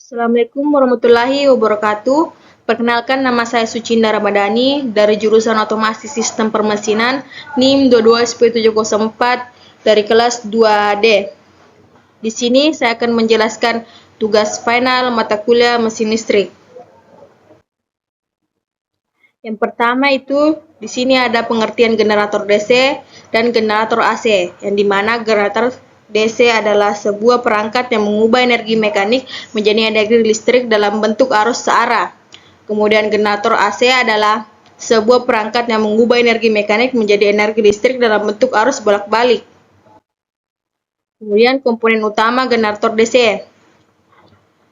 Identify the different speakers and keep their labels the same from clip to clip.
Speaker 1: Assalamualaikum warahmatullahi wabarakatuh. Perkenalkan, nama saya Sucinda Ramadhani dari jurusan Otomasi Sistem Permesinan NIM 22SP704 dari kelas 2D. Di sini saya akan menjelaskan tugas final mata kuliah mesin listrik. Yang pertama itu di sini ada pengertian generator DC dan generator AC, yang dimana generator DC adalah sebuah perangkat yang mengubah energi mekanik menjadi energi listrik dalam bentuk arus searah. Kemudian generator AC adalah sebuah perangkat yang mengubah energi mekanik menjadi energi listrik dalam bentuk arus bolak-balik. Kemudian komponen utama generator DC.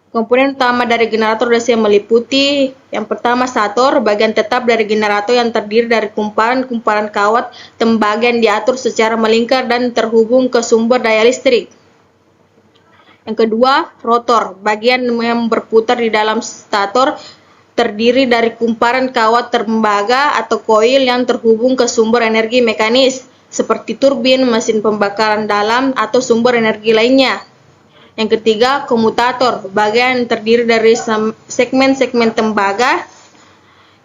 Speaker 1: Komponen utama dari generator DC meliputi yang pertama stator, bagian tetap dari generator yang terdiri dari kumparan-kumparan kawat tembaga yang diatur secara melingkar dan terhubung ke sumber daya listrik. Yang kedua, rotor, bagian yang berputar di dalam stator terdiri dari kumparan kawat tembaga atau koil yang terhubung ke sumber energi mekanis seperti turbin, mesin pembakaran dalam, atau sumber energi lainnya. Yang ketiga, komutator, bagian yang terdiri dari segmen-segmen tembaga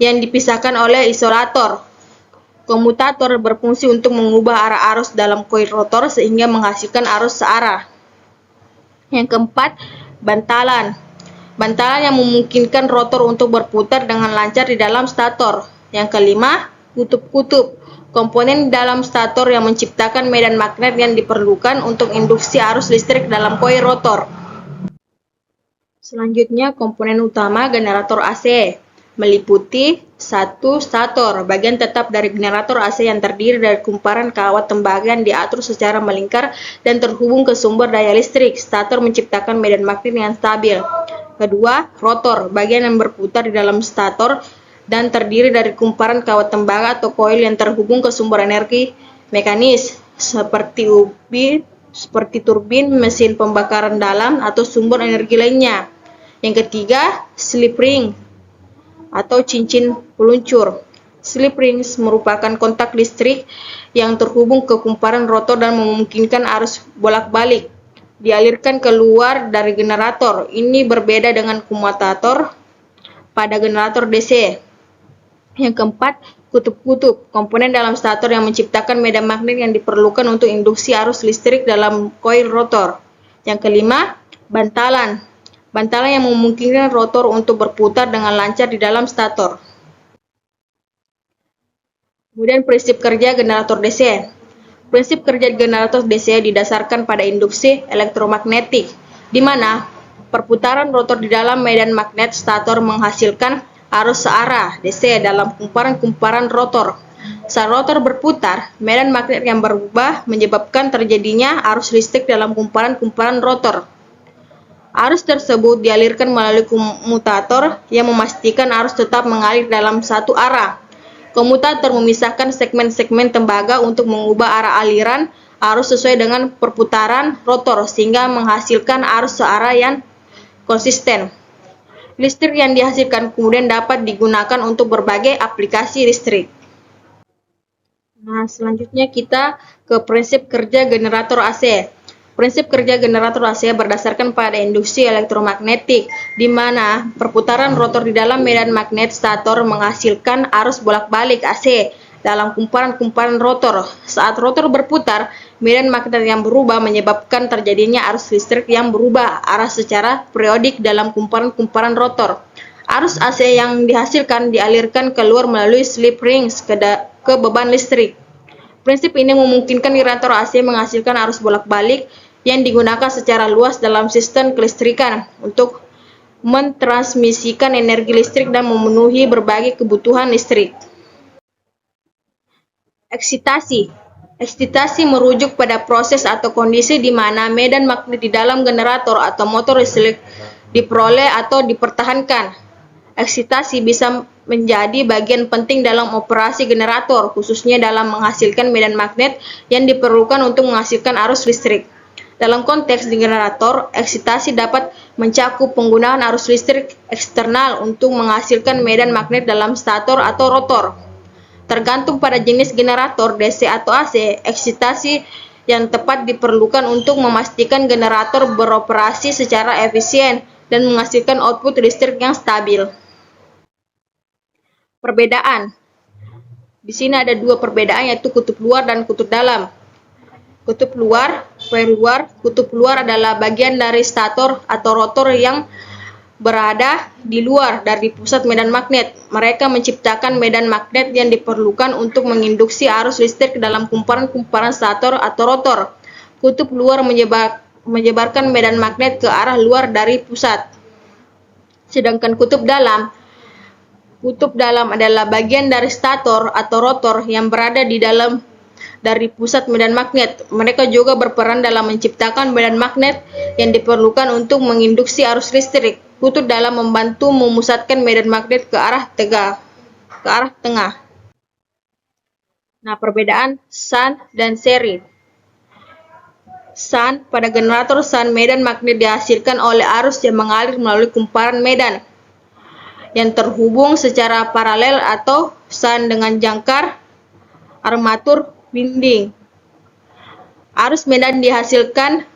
Speaker 1: yang dipisahkan oleh isolator. Komutator berfungsi untuk mengubah arah arus dalam koil rotor sehingga menghasilkan arus searah. Yang keempat, bantalan. Bantalan yang memungkinkan rotor untuk berputar dengan lancar di dalam stator. Yang kelima, kutub-kutub. Komponen dalam stator yang menciptakan medan magnet yang diperlukan untuk induksi arus listrik dalam koil rotor. Selanjutnya, komponen utama generator AC meliputi 1. Stator, bagian tetap dari generator AC yang terdiri dari kumparan kawat tembaga yang diatur secara melingkar dan terhubung ke sumber daya listrik. Stator menciptakan medan magnet yang stabil. Kedua, rotor, bagian yang berputar di dalam stator dan terdiri dari kumparan kawat tembaga atau koil yang terhubung ke sumber energi mekanis seperti turbin, mesin pembakaran dalam, atau sumber energi lainnya. Yang ketiga, slip ring atau cincin peluncur. Slip rings merupakan kontak listrik yang terhubung ke kumparan rotor dan memungkinkan arus bolak-balik dialirkan keluar dari generator. Ini berbeda dengan komutator pada generator DC. Yang keempat, kutub-kutub, komponen dalam stator yang menciptakan medan magnet yang diperlukan untuk induksi arus listrik dalam koil rotor. Yang kelima, bantalan. Bantalan yang memungkinkan rotor untuk berputar dengan lancar di dalam stator. Kemudian prinsip kerja generator DC. Prinsip kerja generator DC didasarkan pada induksi elektromagnetik, di mana perputaran rotor di dalam medan magnet stator menghasilkan arus searah DC dalam kumparan-kumparan rotor. Saat rotor berputar, medan magnet yang berubah menyebabkan terjadinya arus listrik dalam kumparan-kumparan rotor. Arus tersebut dialirkan melalui komutator yang memastikan arus tetap mengalir dalam satu arah. Komutator memisahkan segmen-segmen tembaga untuk mengubah arah aliran arus sesuai dengan perputaran rotor sehingga menghasilkan arus searah yang konsisten. Listrik yang dihasilkan kemudian dapat digunakan untuk berbagai aplikasi listrik. Nah, selanjutnya kita ke prinsip kerja generator AC. Prinsip kerja generator AC berdasarkan pada induksi elektromagnetik, di mana perputaran rotor di dalam medan magnet stator menghasilkan arus bolak-balik AC dalam kumparan-kumparan rotor. Saat rotor berputar, medan magnet yang berubah menyebabkan terjadinya arus listrik yang berubah arah secara periodik dalam kumparan-kumparan rotor. Arus AC yang dihasilkan dialirkan keluar melalui slip rings ke beban listrik. Prinsip ini memungkinkan generator AC menghasilkan arus bolak-balik yang digunakan secara luas dalam sistem kelistrikan untuk mentransmisikan energi listrik dan memenuhi berbagai kebutuhan listrik. Eksitasi. Eksitasi merujuk pada proses atau kondisi di mana medan magnet di dalam generator atau motor listrik diperoleh atau dipertahankan. Eksitasi bisa menjadi bagian penting dalam operasi generator, khususnya dalam menghasilkan medan magnet yang diperlukan untuk menghasilkan arus listrik. Dalam konteks di generator, eksitasi dapat mencakup penggunaan arus listrik eksternal untuk menghasilkan medan magnet dalam stator atau rotor. Tergantung pada jenis generator DC atau AC, eksitasi yang tepat diperlukan untuk memastikan generator beroperasi secara efisien dan menghasilkan output listrik yang stabil. Perbedaan. Di sini ada dua perbedaan, yaitu kutub luar dan kutub dalam. Kutub luar, kutub luar adalah bagian dari stator atau rotor yang berada di luar dari pusat medan magnet. Mereka menciptakan medan magnet yang diperlukan untuk menginduksi arus listrik ke dalam kumparan-kumparan stator atau rotor. Kutub luar menyebarkan medan magnet ke arah luar dari pusat. Sedangkan kutub dalam adalah bagian dari stator atau rotor yang berada di dalam dari pusat medan magnet. Mereka juga berperan dalam menciptakan medan magnet yang diperlukan untuk menginduksi arus listrik. Kutub dalam membantu memusatkan medan magnet ke arah tengah. Nah, perbedaan shunt dan seri. Shunt, pada generator shunt, medan magnet dihasilkan oleh arus yang mengalir melalui kumparan medan yang terhubung secara paralel atau shunt dengan jangkar armatur winding. Arus medan dihasilkan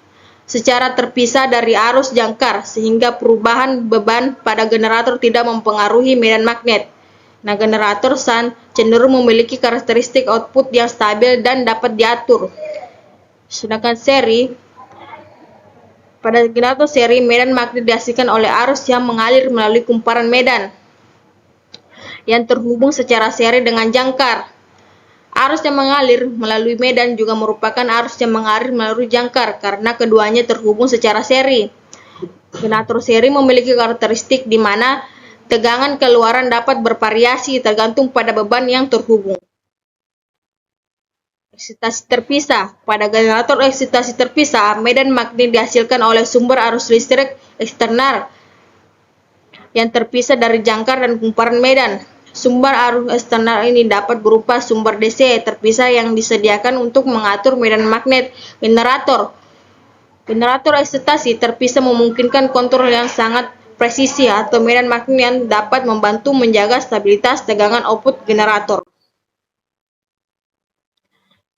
Speaker 1: secara terpisah dari arus jangkar, sehingga perubahan beban pada generator tidak mempengaruhi medan magnet. Nah, generator shunt cenderung memiliki karakteristik output yang stabil dan dapat diatur. Sedangkan pada generator seri, medan magnet dihasilkan oleh arus yang mengalir melalui kumparan medan yang terhubung secara seri dengan jangkar. Arus yang mengalir melalui medan juga merupakan arus yang mengalir melalui jangkar karena keduanya terhubung secara seri. Generator seri memiliki karakteristik di mana tegangan keluaran dapat bervariasi tergantung pada beban yang terhubung. Eksitasi terpisah. Pada generator eksitasi terpisah, medan magnet dihasilkan oleh sumber arus listrik eksternal yang terpisah dari jangkar dan kumparan medan. Sumber arus eksternal ini dapat berupa sumber DC terpisah yang disediakan untuk mengatur medan magnet generator. Generator eksitasi terpisah memungkinkan kontrol yang sangat presisi atau medan magnet yang dapat membantu menjaga stabilitas tegangan output generator.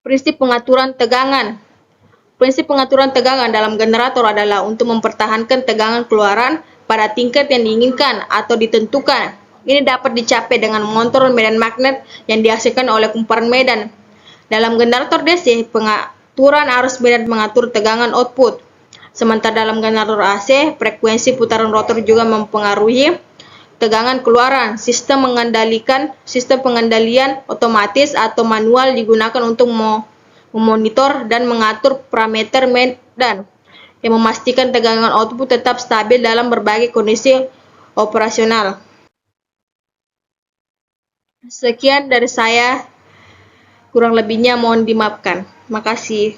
Speaker 1: Prinsip pengaturan tegangan. Prinsip pengaturan tegangan dalam generator adalah untuk mempertahankan tegangan keluaran pada tingkat yang diinginkan atau ditentukan. Ini dapat dicapai dengan mengontrol medan magnet yang dihasilkan oleh kumparan medan. Dalam generator DC, pengaturan arus medan mengatur tegangan output. Sementara dalam generator AC, frekuensi putaran rotor juga mempengaruhi tegangan keluaran. Sistem pengendalian otomatis atau manual digunakan untuk memonitor dan mengatur parameter medan yang memastikan tegangan output tetap stabil dalam berbagai kondisi operasional. Sekian dari saya, kurang lebihnya mohon dimaafkan. Makasih.